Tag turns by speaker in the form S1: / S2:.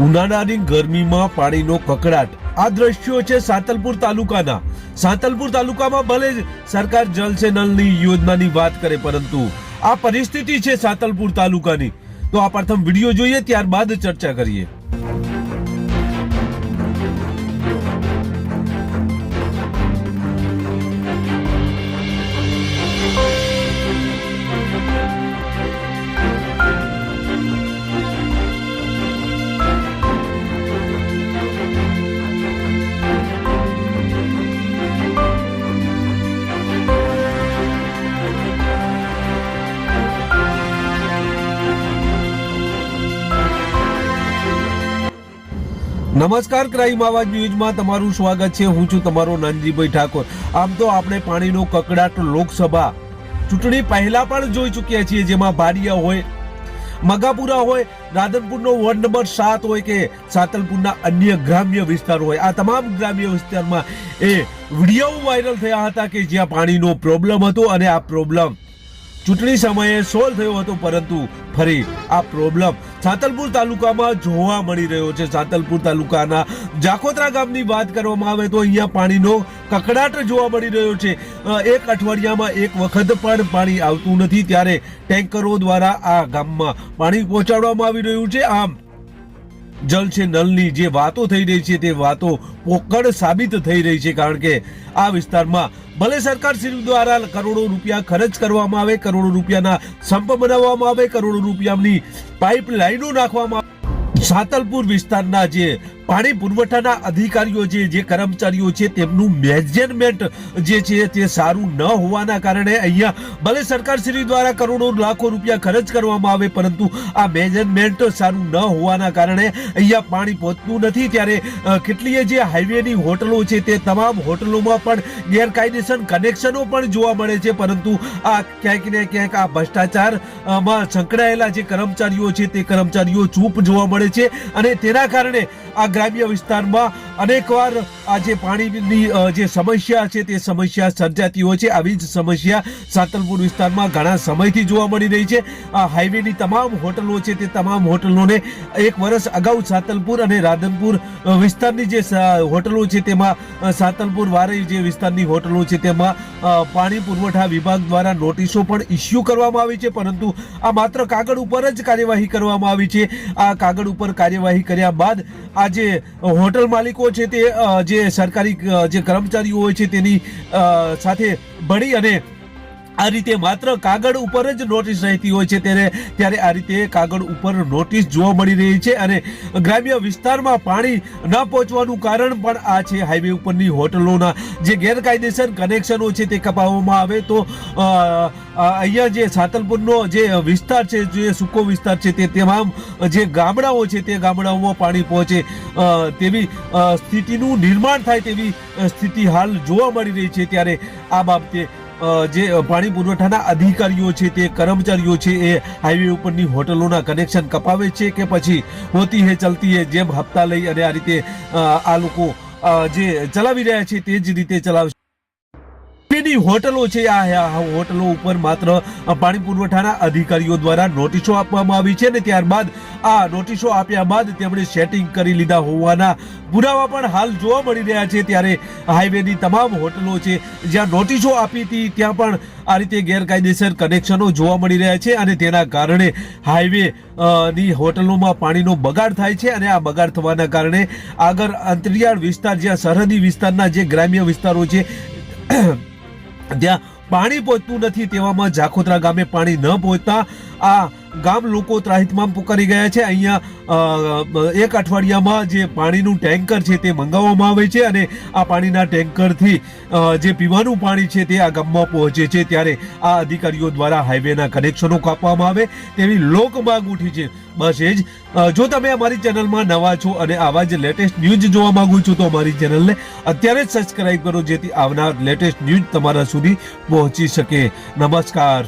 S1: ઉનાળાની ગરમીમાં પાણીનો કકળાટ। આ દ્રશ્યો છે સાતલપુર તાલુકાના। સાતલપુર તાલુકામાં ભલે સરકાર જલ સે નલની યોજનાની વાત કરે, પરંતુ આ પરિસ્થિતિ છે સાતલપુર તાલુકાની। તો આ પ્રથમ વિડીયો જોઈએ, ત્યારબાદ ચર્ચા કરીએ। નમસ્કાર, ક્રાઇમ આવાજ ન્યૂઝમાં તમારું સ્વાગત છે। હું છું તમારો નાનજીભાઈ ઠાકોર। આમ તો આપણે પાણીનો કકળાટ લોકસભા ચૂંટણી પહેલા પણ જોઈ ચૂક્યા છીએ, જેમાં બારિયા હોય, મગાપુરા હોય, રાધનપુરનો વોર્ડ નંબર 7 હોય કે સાતલપુરના અન્ય ગ્રામ્ય વિસ્તાર હોય, આ તમામ ગ્રામ્ય વિસ્તારમાં એ વિડીયો વાયરલ થયા હતા કે જ્યાં પાણીનો પ્રોબ્લેમ હતો અને આ પ્રોબ્લેમ ચૂંટણી સમયે સોલ્વ થયો હતો, પરંતુ ફરી આ પ્રોબ્લેમ સાતલપુર તાલુકામાં જોવા મળી રહ્યો છે। સાતલપુર તાલુકાના જાખોત્રા ગામની વાત કરવામાં આવે તો અહીંયા પાણીનો કકળાટ જોવા મળી રહ્યો છે। એક અઠવાડિયામાં એક વખત પણ પાણી આવતું નથી, ત્યારે ટેન્કરો દ્વારા આ ગામમાં પાણી પહોંચાડવામાં આવી રહ્યું છે। આમ જલ છે નલની જે વાતો થઈ રહી છે તે વાતો પોકળ સાબિત થઈ રહી છે, કારણ કે આ વિસ્તારમાં ભલે સરકાર શ્રી દ્વારા કરોડો રૂપિયા ખર્ચ કરવામાં આવે, કરોડો રૂપિયાના સંપ બનાવવામાં આવે, કરોડો રૂપિયાની પાઇપલાઇનો નાખવામાં આવે, સાતલપુર વિસ્તારના જે પાણી પુરવઠાના અધિકારીઓ જે કર્મચારીઓ છે તેમનું મેનેજમેન્ટ જે છે તે સારું ન હોવાના કારણે અહીંયા ભલે સરકાર શ્રી દ્વારા કરોડો લાખો રૂપિયા ખર્ચ કરવામાં આવે, પરંતુ આ મેનેજમેન્ટ સારું ન હોવાના કારણે અહીંયા પાણી પહોંચતું નથી। ત્યારે કેટલીય જે હાઈવેની હોટલો છે તે તમામ હોટલોમાં પણ ગેરકાયદેસર કનેક્શનો પણ જોવા મળે છે, પરંતુ આ ક્યાંક ને ક્યાંક આ ભ્રષ્ટાચારમાં સંકળાયેલા જે કર્મચારીઓ છે તે કર્મચારીઓ ચૂપ જોવા મળે છે, અને તેના કારણે આ ગ્રામ્ય વિસ્તારમાં અનેકવાર આ જે પાણીની જે સમસ્યા છે તે સમસ્યા સર્જાતી હોય છે। આવી જ સમસ્યા સાતલપુર વિસ્તારમાં ઘણા સમયથી જોવા મળી રહી છે। આ હાઈવેની તમામ હોટલો છે તે તમામ હોટલોને એક વર્ષ અગાઉ સાતલપુર અને રાધનપુર વિસ્તારની જે હોટલો છે તેમાં સાતલપુર વારઈ જે વિસ્તારની હોટલો છે તેમાં પાણી પુરવઠા વિભાગ દ્વારા નોટિસો પણ ઇસ્યુ કરવામાં આવી છે, પરંતુ આ માત્ર કાગળ ઉપર જ કાર્યવાહી કરવામાં આવી છે। આ કાગળ ઉપર કાર્યવાહી કર્યા બાદ આ જે હોટલ માલિકો છે તે જે સરકારી જે કર્મચારીઓ હોય છે તેની સાથે ભળી અને આ રીતે માત્ર કાગળ ઉપર જ નોટિસ રહેતી હોય છે, ત્યારે આ રીતે કાગળ ઉપર નોટિસ જોવા મળી રહી છે। અને ગ્રામ્ય વિસ્તારમાં પાણી ન પહોંચવાનું કારણ પણ આ છે। હાઈવે ઉપરની હોટલોના જે ગેરકાયદેસર કનેક્શનો છે તે કપાવવામાં આવે તો અહીંયા જે સાતલપુરનો જે વિસ્તાર છે, જે સૂકો વિસ્તાર છે, તે તમામ જે ગામડાઓ છે તે ગામડાઓમાં પાણી પહોંચે તેવી સ્થિતિનું નિર્માણ થાય તેવી સ્થિતિ હાલ જોવા મળી રહી છે। ત્યારે આ બાબતે જે પાણી પુરવઠાના અધિકારીઓ છે તે કર્મચારીઓ છે એ હાઈવે ઉપરની હોટલોના કનેક્શન કપાવે છે કે પછી હોતી હે ચલતી હે જેમ હપ્તા લઈ અને આ રીતે આ લોકો જે ચલાવી રહ્યા છે તે જ રીતે ચલાવશે। હોટલો છે આ હોટલો ઉપર માત્ર પાણી પુરવઠાના અધિકારીઓ દ્વારા નોટિસો આપવામાં આવી છે, અને ત્યારબાદ આ નોટિસો આપ્યા બાદ તેમણે સેટિંગ કરી લીધા હોવાના પુરાવા પણ હાલ જોવા મળી રહ્યા છે। ત્યારે હાઈવેની તમામ હોટલો છે જ્યાં નોટિસો આપી હતી ત્યાં પણ આ રીતે ગેરકાયદેસર કનેક્શનો જોવા મળી રહ્યા છે, અને તેના કારણે હાઈવે ની હોટલોમાં પાણીનો બગાડ થાય છે, અને આ બગાડ થવાના કારણે આગળ અંતરિયાળ વિસ્તાર જ્યાં સરહદી વિસ્તારના જે ગ્રામ્ય વિસ્તારો છે ત્યાં પાણી પહોંચતું નથી। તેવામાં જાખોત્રા ગામે પાણી ન પહોંચતા આ ગામ લોકો ત્રાહિમામ પુકારી ગયા છે। અહીંયા એક અઠવાડિયામાં જે પાણીનું ટેન્કર છે તે મંગાવવામાં આવે છે, અને આ પાણીના ટેન્કરથી જે પીવાનું પાણી છે તે આ ગામમાં પહોંચે છે। ત્યારે આ અધિકારીઓ દ્વારા હાઈવેના કનેક્શનો કાપવામાં આવે તેવી લોક માંગ ઉઠી છે। બસ એ જ। જો તમે અમારી ચેનલમાં નવા છો અને આવા જ લેટેસ્ટ ન્યૂઝ જોવા માંગો છો તો અમારી ચેનલને અત્યારે જ સબસ્ક્રાઇબ કરો, જેથી આવનાર લેટેસ્ટ ન્યૂઝ તમારા સુધી પહોંચી શકે। નમસ્કાર।